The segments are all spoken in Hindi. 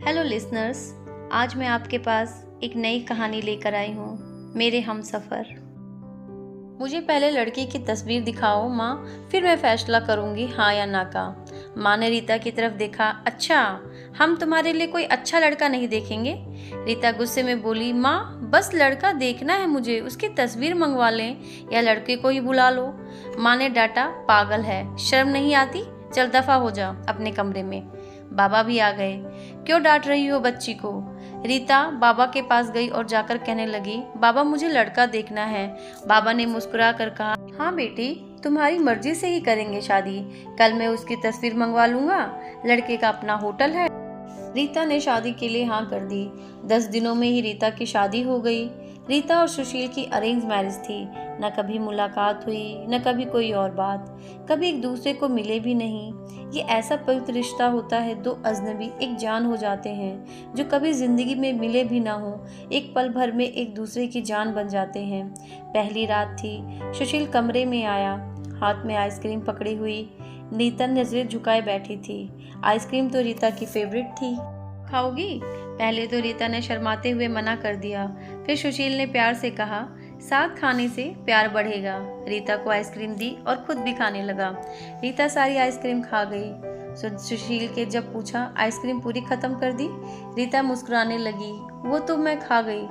हेलो लिसनर्स, आज मैं आपके पास एक नई कहानी लेकर आई हूँ, मेरे हमसफ़र। मुझे पहले लड़की की तस्वीर दिखाओ माँ, फिर मैं फैसला करूँगी हाँ या ना का। माँ ने रीता की तरफ देखा। अच्छा, हम तुम्हारे लिए कोई अच्छा लड़का नहीं देखेंगे? रीता गुस्से में बोली। माँ, बस लड़का देखना है मुझे, उसकी तस्वीर मंगवा लें या लड़के को ही बुला लो। माँ ने डांटा। पागल है, शर्म नहीं आती? चल दफा हो जा अपने कमरे में। बाबा भी आ गए। क्यों डांट रही हो बच्ची को? रीता बाबा के पास गई और जाकर कहने लगी, बाबा मुझे लड़का देखना है। बाबा ने मुस्कुरा कर कहा, हाँ बेटी, तुम्हारी मर्जी से ही करेंगे शादी। कल मैं उसकी तस्वीर मंगवा लूंगा, लड़के का अपना होटल है। रीता ने शादी के लिए हाँ कर दी। 10 दिनों में ही रीता की शादी हो गई। रीता और सुशील की अरेंज मैरिज थी। न कभी मुलाकात हुई, न कभी कोई और बात, कभी एक दूसरे को मिले भी नहीं। ये ऐसा पवित्र रिश्ता होता है, दो अजनबी एक जान हो जाते हैं, जो कभी जिंदगी में मिले भी ना हो, एक पल भर में एक दूसरे की जान बन जाते हैं। पहली रात थी। सुशील कमरे में आया, हाथ में आइसक्रीम पकड़ी हुई। रीता नजरें झुकाए बैठी थी। आइसक्रीम तो रीता की फेवरेट थी। खाओगी? पहले तो रीता ने शर्माते हुए मना कर दिया, फिर सुशील ने प्यार से कहा, साथ खाने से प्यार बढ़ेगा। रीता को आइसक्रीम दी और खुद भी खाने लगा। रीता सारी आइसक्रीम खा गई। सुशील के जब पूछा, आइसक्रीम पूरी खत्म कर दी? रीता मुस्कुराने लगी, वो तो मैं खा गई।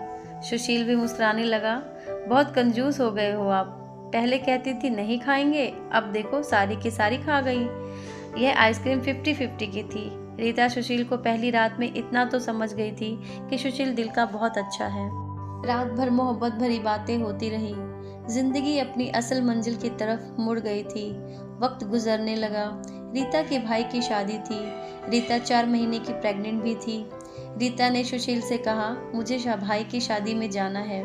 सुशील भी मुस्कुराने लगा। बहुत कंजूस हो गए हो आप, पहले कहती थी नहीं खाएंगे, अब देखो सारी की सारी खा गई। यह आइसक्रीम 50-50 की थी। रीता सुशील को पहली रात में इतना तो समझ गई थी कि सुशील दिल का बहुत अच्छा है। रात भर मोहब्बत भरी बातें होती रही। जिंदगी अपनी असल मंजिल की तरफ मुड़ गई थी। वक्त गुजरने लगा। रीता के भाई की शादी थी। रीता 4 महीने की प्रेग्नेंट भी थी। रीता ने सुशील से कहा, मुझे भाई की शादी में जाना है।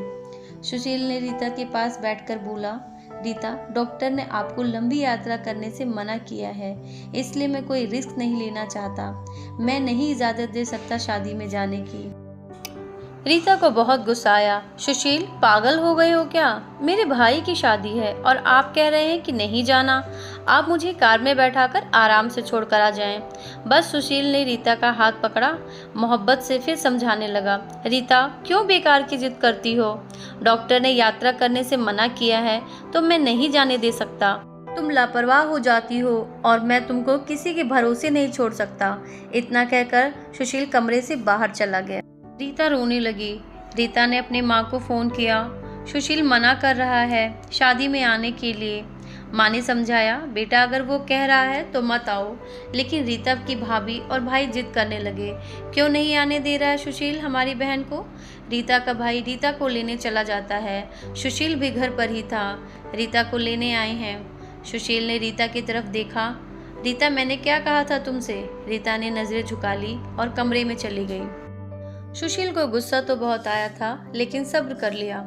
सुशील ने रीता के पास बैठकर बोला, रीता, डॉक्टर ने आपको लंबी यात्रा करने से मना किया है, इसलिए मैं कोई रिस्क नहीं लेना चाहता। मैं नहीं इजाजत दे सकता शादी में जाने की। रीता को बहुत गुस्सा आया। सुशील, पागल हो गए हो क्या? मेरे भाई की शादी है और आप कह रहे हैं कि नहीं जाना। आप मुझे कार में बैठाकर आराम से छोड़कर आ जाएं। बस सुशील ने रीता का हाथ पकड़ा, मोहब्बत से फिर समझाने लगा, रीता क्यों बेकार की जिद करती हो? डॉक्टर ने यात्रा करने से मना किया है तो मैं नहीं जाने दे सकता। तुम लापरवाह हो जाती हो और मैं तुमको किसी के भरोसे नहीं छोड़ सकता। इतना कहकर सुशील कमरे से बाहर चला गया। रीता रोने लगी। रीता ने अपने माँ को फ़ोन किया। सुशील मना कर रहा है शादी में आने के लिए। माँ ने समझाया, बेटा अगर वो कह रहा है तो मत आओ। लेकिन रीता की भाभी और भाई जिद करने लगे, क्यों नहीं आने दे रहा है सुशील हमारी बहन को? रीता का भाई रीता को लेने चला जाता है। सुशील भी घर पर ही था। रीता को लेने आए हैं। सुशील ने रीता की तरफ देखा। रीता, मैंने क्या कहा था तुमसे? रीता ने नज़रें झुका ली और कमरे में चली गई। सुशील को गुस्सा तो बहुत आया था, लेकिन सब्र कर लिया।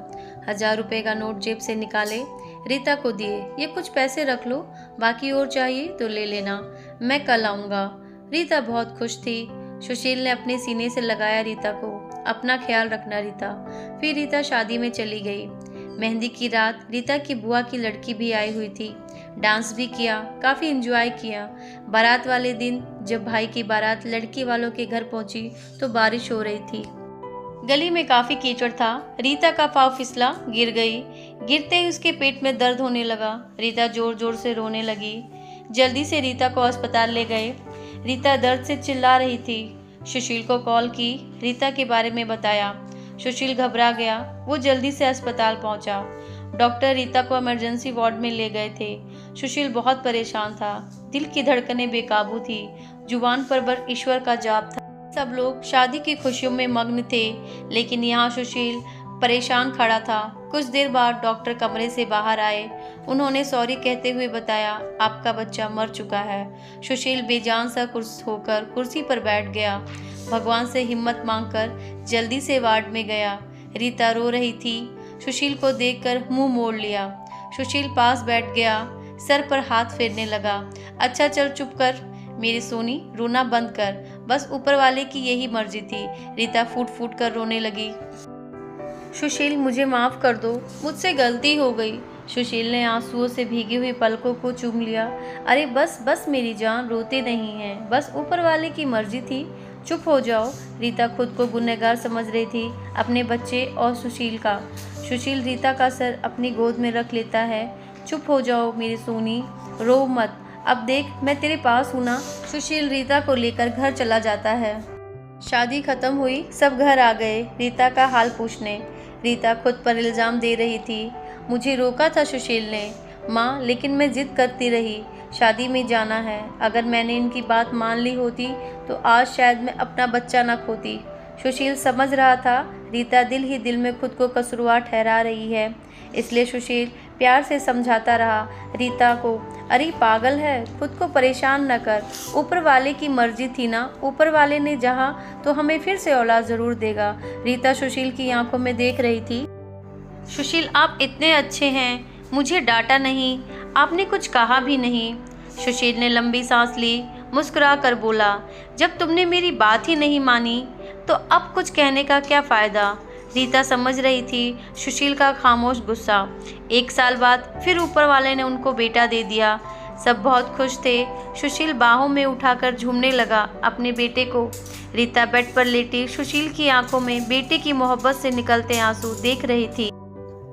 1000 रुपए का नोट जेब से निकाले, रीता को दिए। ये कुछ पैसे रख लो, बाकी और चाहिए तो ले लेना, मैं कल आऊँगा। रीता बहुत खुश थी। सुशील ने अपने सीने से लगाया रीता को, अपना ख्याल रखना रीता। फिर रीता शादी में चली गई। मेहंदी की रात रीता की बुआ की लड़की भी आई हुई थी। डांस भी किया, काफ़ी एंजॉय किया। बारात वाले दिन जब भाई की बारात लड़की वालों के घर पहुंची तो बारिश हो रही थी। गली में काफ़ी कीचड़ था। रीता का पाँव फिसला, गिर गई। गिरते ही उसके पेट में दर्द होने लगा। रीता जोर जोर से रोने लगी। जल्दी से रीता को अस्पताल ले गए। रीता दर्द से चिल्ला रही थी। सुशील को कॉल की, रीता के बारे में बताया। सुशील घबरा गया। वो जल्दी से अस्पताल पहुंचा। डॉक्टर रीता को इमरजेंसी वार्ड में ले गए थे। सुशील बहुत परेशान था। दिल की धड़कनें बेकाबू थी। जुबान पर बस ईश्वर का जाप था। सब लोग शादी की खुशियों में मग्न थे, लेकिन यहाँ सुशील परेशान खड़ा था। कुछ देर बाद डॉक्टर कमरे से बाहर आए। उन्होंने सॉरी कहते हुए बताया, आपका बच्चा मर चुका है। सुशील बेजान सा होकर कुर्सी पर बैठ गया। भगवान से हिम्मत मांगकर जल्दी से वार्ड में गया। रीता रो रही थी। सुशील को देखकर मुंह मोड़ लिया। सुशील पास बैठ गया, सर पर हाथ फेरने लगा। अच्छा चल चुप कर मेरी सोनी, रोना बंद कर, बस ऊपर वाले की यही मर्जी थी। रीता फूट फूट कर रोने लगी। सुशील, मुझे माफ़ कर दो, मुझसे गलती हो गई। सुशील ने आंसुओं से भीगी हुई पलकों को चूम लिया। अरे बस बस मेरी जान, रोते नहीं हैं, बस ऊपर वाले की मर्जी थी, चुप हो जाओ। रीता खुद को गुनहगार समझ रही थी, अपने बच्चे और सुशील का। सुशील रीता का सर अपनी गोद में रख लेता है। चुप हो जाओ मेरी सोनी, रो मत, अब देख मैं तेरे पास हूँ ना। सुशील रीता को लेकर घर चला जाता है। शादी खत्म हुई, सब घर आ गए रीता का हाल पूछने। रीता खुद पर इल्ज़ाम दे रही थी, मुझे रोका था सुशील ने माँ, लेकिन मैं जिद करती रही, शादी में जाना है। अगर मैंने इनकी बात मान ली होती तो आज शायद मैं अपना बच्चा ना खोती। सुशील समझ रहा था रीता दिल ही दिल में खुद को कसूरवार ठहरा रही है, इसलिए सुशील प्यार से समझाता रहा रीता को, अरे पागल है, खुद को परेशान न कर, ऊपर वाले की मर्जी थी ना, ऊपर वाले ने चाहा तो हमें फिर से औलाद ज़रूर देगा। रीता सुशील की आंखों में देख रही थी, सुशील आप इतने अच्छे हैं, मुझे डांटा नहीं, आपने कुछ कहा भी नहीं। सुशील ने लंबी सांस ली, मुस्कुरा कर बोला, जब तुमने मेरी बात ही नहीं मानी तो अब कुछ कहने का क्या फ़ायदा। रीता समझ रही थी सुशील का खामोश गुस्सा। 1 साल बाद फिर ऊपर वाले ने उनको बेटा दे दिया। सब बहुत खुश थे। सुशील बाहों में उठाकर झूमने लगा अपने बेटे को। रीता बेड पर लेटी सुशील की आंखों में बेटे की मोहब्बत से निकलते आंसू देख रही थी।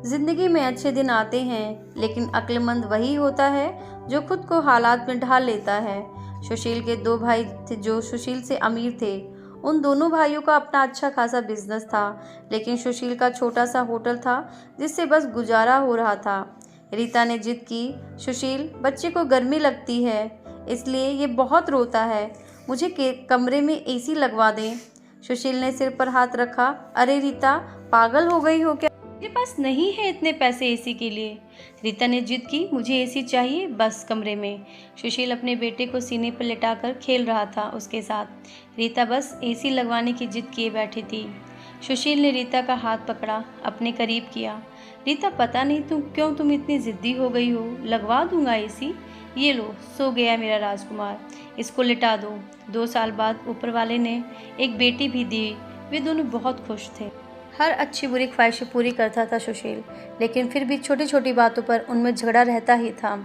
जिंदगी में अच्छे दिन आते हैं, लेकिन अक्लमंद वही होता है जो खुद को हालात में ढाल लेता है। सुशील के 2 भाई थे जो सुशील से अमीर थे। उन दोनों भाइयों का अपना अच्छा खासा बिजनेस था, लेकिन सुशील का छोटा सा होटल था जिससे बस गुजारा हो रहा था। रीता ने जिद की, सुशील बच्चे को गर्मी लगती है इसलिए ये बहुत रोता है, मुझे कमरे में एसी लगवा दें। सुशील ने सिर पर हाथ रखा, अरे रीता पागल हो गई हो क्या, मेरे पास नहीं है इतने पैसे एसी के लिए। रीता ने जिद की, मुझे एसी चाहिए बस कमरे में। सुशील अपने बेटे को सीने पर लेटाकर खेल रहा था उसके साथ। रीता बस एसी लगवाने की जिद किए बैठी थी। सुशील ने रीता का हाथ पकड़ा, अपने करीब किया। रीता पता नहीं तुम इतनी ज़िद्दी हो गई हो, लगवा दूंगा एसी। ये लो, सो गया मेरा राजकुमार, इसको लिटा दो। 2 साल बाद ऊपर वाले ने एक बेटी भी दी। वे दोनों बहुत खुश थे। हर अच्छी बुरी ख्वाहिशें पूरी करता था सुशील, लेकिन फिर भी छोटी छोटी बातों पर उनमें झगड़ा रहता ही था।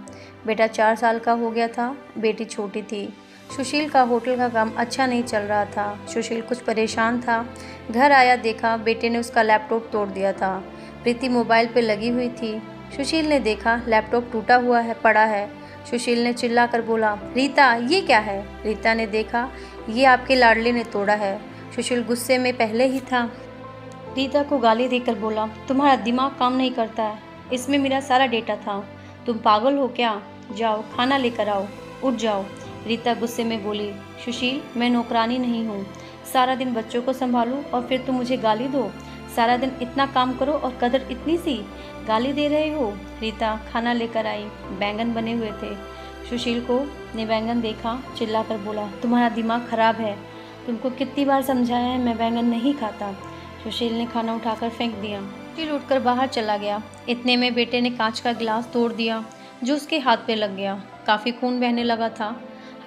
बेटा 4 साल का हो गया था, बेटी छोटी थी। सुशील का होटल का काम अच्छा नहीं चल रहा था। सुशील कुछ परेशान था। घर आया, देखा बेटे ने उसका लैपटॉप तोड़ दिया था। प्रीति मोबाइल पे लगी हुई थी। सुशील ने देखा लैपटॉप टूटा हुआ है, पड़ा है। सुशील ने चिल्लाकर बोला, रीता ये क्या है। रीता ने देखा, ये आपके लाडले ने तोड़ा है। सुशील गुस्से में पहले ही था। रीता को गाली देकर बोला, तुम्हारा दिमाग काम नहीं करता है, इसमें मेरा सारा डेटा था, तुम पागल हो क्या, जाओ खाना लेकर आओ, उठ जाओ। रीता गुस्से में बोली, सुशील मैं नौकरानी नहीं हूँ, सारा दिन बच्चों को संभालूं और फिर तुम मुझे गाली दो। सारा दिन इतना काम करो और कदर इतनी सी, गाली दे रहे हो। रीता खाना लेकर आई, बैंगन बने हुए थे। सुशील को ने बैंगन देखा, चिल्ला कर बोला, तुम्हारा दिमाग खराब है, तुमको कितनी बार समझाया है मैं बैंगन नहीं खाता। सुशील ने खाना उठाकर फेंक दिया। सुशील उठकर बाहर चला गया। इतने में बेटे ने कांच का गिलास तोड़ दिया जो उसके हाथ पे लग गया। काफ़ी खून बहने लगा था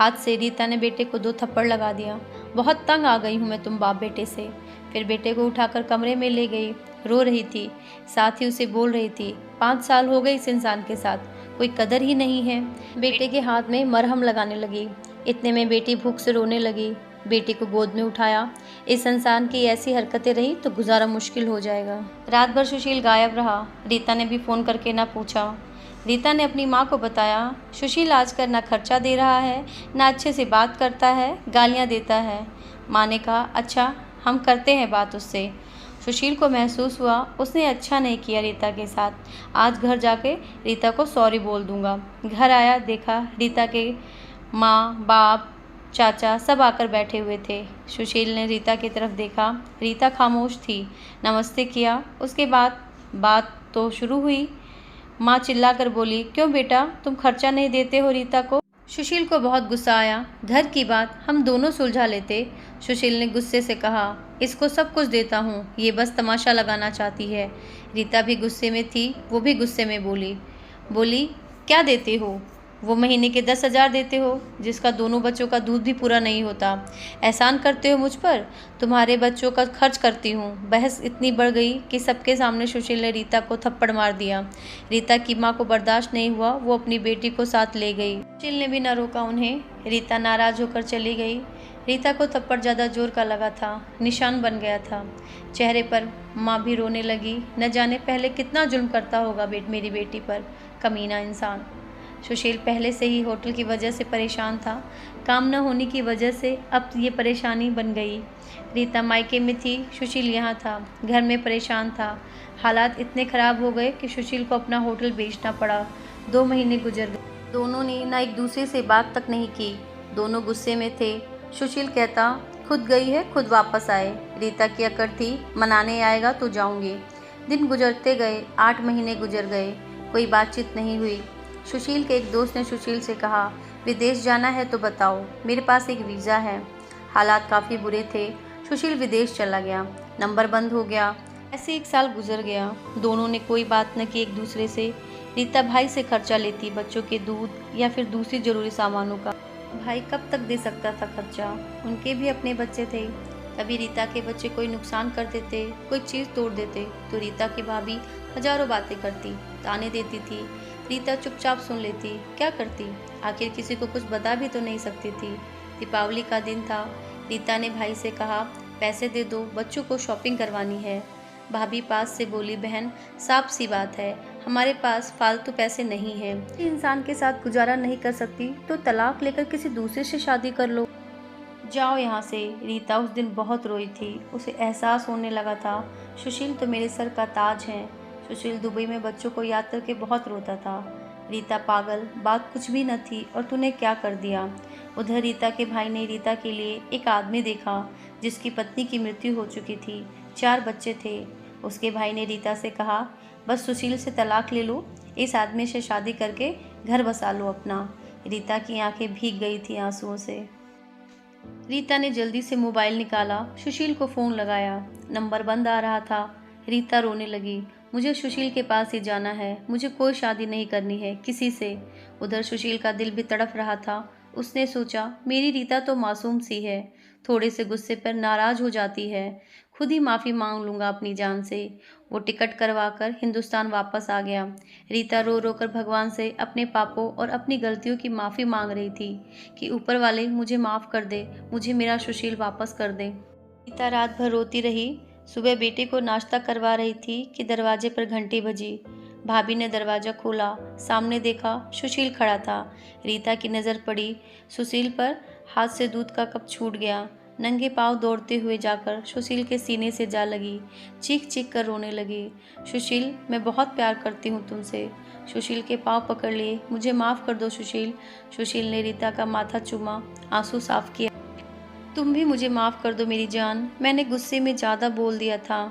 हाथ से। रीता ने बेटे को 2 थप्पड़ लगा दिया। बहुत तंग आ गई हूँ मैं तुम बाप बेटे से। फिर बेटे को उठाकर कमरे में ले गई। रो रही थी, साथ ही उसे बोल रही थी, 5 साल हो गए इस इंसान के साथ, कोई कदर ही नहीं है। बेटे के हाथ में मरहम लगाने लगी। इतने में बेटी भूख से रोने लगी। बेटी को गोद में उठाया। इस इंसान की ऐसी हरकतें रही तो गुजारा मुश्किल हो जाएगा। रात भर सुशील गायब रहा। रीता ने भी फ़ोन करके ना पूछा। रीता ने अपनी माँ को बताया, सुशील आजकल ना खर्चा दे रहा है, ना अच्छे से बात करता है, गालियाँ देता है। माँ ने कहा, अच्छा हम करते हैं बात उससे। सुशील को महसूस हुआ उसने अच्छा नहीं किया रीता के साथ। आज घर जाके रीता को सॉरी बोल दूंगा। घर आया, देखा रीता के माँ बाप चाचा सब आकर बैठे हुए थे। सुशील ने रीता की तरफ देखा। रीता खामोश थी। नमस्ते किया, उसके बाद बात तो शुरू हुई। माँ चिल्लाकर बोली, क्यों बेटा तुम खर्चा नहीं देते हो रीता को। सुशील को बहुत गुस्सा आया। घर की बात हम दोनों सुलझा लेते। सुशील ने गुस्से से कहा, इसको सब कुछ देता हूँ, ये बस तमाशा लगाना चाहती है। रीता भी गुस्से में थी। वो भी गुस्से में बोली क्या देते हो, वो महीने के 10,000 देते हो जिसका दोनों बच्चों का दूध भी पूरा नहीं होता। एहसान करते हो मुझ पर, तुम्हारे बच्चों का खर्च करती हूँ। बहस इतनी बढ़ गई कि सबके सामने सुशील ने रीता को थप्पड़ मार दिया। रीता की माँ को बर्दाश्त नहीं हुआ, वो अपनी बेटी को साथ ले गई। सुशील ने भी न रोका उन्हें। रीता नाराज होकर चली गई। रीता को थप्पड़ ज़्यादा जोर का लगा था, निशान बन गया था चेहरे पर। माँ भी रोने लगी। न जाने पहले कितना जुल्म करता होगा मेरी बेटी पर, कमीना इंसान। सुशील पहले से ही होटल की वजह से परेशान था। काम न होने की वजह से अब ये परेशानी बन गई। रीता मायके में थी, सुशील यहाँ था, घर में परेशान था। हालात इतने ख़राब हो गए कि सुशील को अपना होटल बेचना पड़ा। 2 महीने गुजर गए। दोनों ने ना एक दूसरे से बात तक नहीं की। दोनों गुस्से में थे। सुशील कहता, खुद गई है खुद वापस आए। रीता की अकड़ थी, मनाने आएगा तो जाऊंगी। दिन गुजरते गए, 8 महीने गुजर गए, कोई बातचीत नहीं हुई। सुशील के एक दोस्त ने सुशील से कहा, विदेश जाना है तो बताओ, मेरे पास एक वीज़ा है। हालात काफ़ी बुरे थे। सुशील विदेश चला गया, नंबर बंद हो गया। ऐसे 1 साल गुजर गया। दोनों ने कोई बात न की एक दूसरे से। रीता भाई से खर्चा लेती, बच्चों के दूध या फिर दूसरी ज़रूरी सामानों का। भाई कब तक दे सकता था खर्चा, उनके भी अपने बच्चे थे। कभी रीता के बच्चे कोई नुकसान कर देते, कोई चीज़ तोड़ देते तो रीता की भाभी हजारों बातें करती, ताने देती थी। रीता चुपचाप सुन लेती, क्या करती, आखिर किसी को कुछ बता भी तो नहीं सकती थी। दीपावली का दिन था। रीता ने भाई से कहा, पैसे दे दो, बच्चों को शॉपिंग करवानी है। भाभी पास से बोली, बहन साफ सी बात है, हमारे पास फालतू पैसे नहीं हैं। इंसान के साथ गुजारा नहीं कर सकती तो तलाक लेकर किसी दूसरे से शादी कर लो। जाओ यहाँ से। रीता उस दिन बहुत रोई थी। उसे एहसास होने लगा था, सुशील तो मेरे सर का ताज है। सुशील दुबई में बच्चों को याद करके बहुत रोता था। रीता पागल, बात कुछ भी न थी और तूने क्या कर दिया। उधर रीता के भाई ने रीता के लिए एक आदमी देखा जिसकी पत्नी की मृत्यु हो चुकी थी, 4 बच्चे थे। उसके भाई ने रीता से कहा, बस सुशील से तलाक ले लो, इस आदमी से शादी करके घर बसा लो अपना। रीता की आंखें भीग गई थी आंसुओं से। रीता ने जल्दी से मोबाइल निकाला, सुशील को फ़ोन लगाया। नंबर बंद आ रहा था। रीता रोने लगी, मुझे सुशील के पास ही जाना है, मुझे कोई शादी नहीं करनी है किसी से। उधर सुशील का दिल भी तड़प रहा था। उसने सोचा, मेरी रीता तो मासूम सी है, थोड़े से गुस्से पर नाराज़ हो जाती है, खुद ही माफ़ी मांग लूँगा अपनी जान से। वो टिकट करवाकर हिंदुस्तान वापस आ गया। रीता रो रो कर भगवान से अपने पापों और अपनी गलतियों की माफ़ी मांग रही थी कि ऊपर वाले मुझे माफ़ कर दे, मुझे मेरा सुशील वापस कर दे। रीता रात भर रोती रही। सुबह बेटे को नाश्ता करवा रही थी कि दरवाजे पर घंटी बजी। भाभी ने दरवाज़ा खोला, सामने देखा सुशील खड़ा था। रीता की नज़र पड़ी सुशील पर, हाथ से दूध का कप छूट गया। नंगे पांव दौड़ते हुए जाकर सुशील के सीने से जा लगी, चीख चीख कर रोने लगी, सुशील मैं बहुत प्यार करती हूँ तुमसे। सुशील के पांव पकड़ लिए, मुझे माफ़ कर दो सुशील। सुशील ने रीता का माथा चूमा, आंसू साफ किया। तुम भी मुझे माफ़ कर दो मेरी जान, मैंने गुस्से में ज़्यादा बोल दिया था।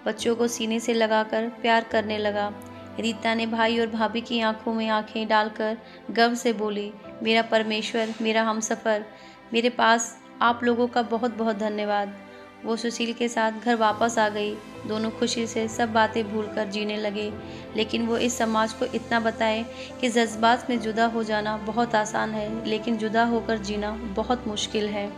बच्चों को सीने से लगाकर प्यार करने लगा। रीता ने भाई और भाभी की आंखों में आंखें डालकर गर्व से बोली, मेरा परमेश्वर, मेरा हमसफ़र, मेरे पास आप लोगों का बहुत बहुत धन्यवाद। वो सुशील के साथ घर वापस आ गई। दोनों खुशी से सब बातें भूलकर जीने लगे। लेकिन वो इस समाज को इतना बताए कि जज्बात में जुदा हो जाना बहुत आसान है, लेकिन जुदा होकर जीना बहुत मुश्किल है।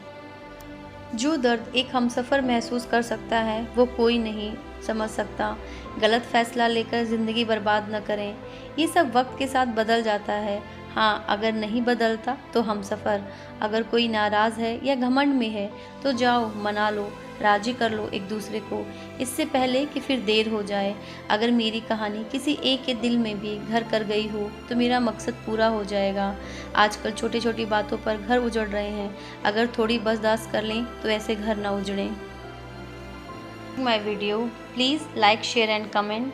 जो दर्द एक हमसफ़र महसूस कर सकता है वो कोई नहीं समझ सकता। गलत फ़ैसला लेकर ज़िंदगी बर्बाद न करें, ये सब वक्त के साथ बदल जाता है। हाँ, अगर नहीं बदलता तो हमसफ़र। अगर कोई नाराज़ है या घमंड में है तो जाओ मना लो, राज़ी कर लो एक दूसरे को, इससे पहले कि फिर देर हो जाए। अगर मेरी कहानी किसी एक के दिल में भी घर कर गई हो तो मेरा मकसद पूरा हो जाएगा। आजकल छोटी छोटी बातों पर घर उजड़ रहे हैं, अगर थोड़ी बर्दाश्त कर लें तो ऐसे घर ना उजड़ें। My video, please like, share and comment.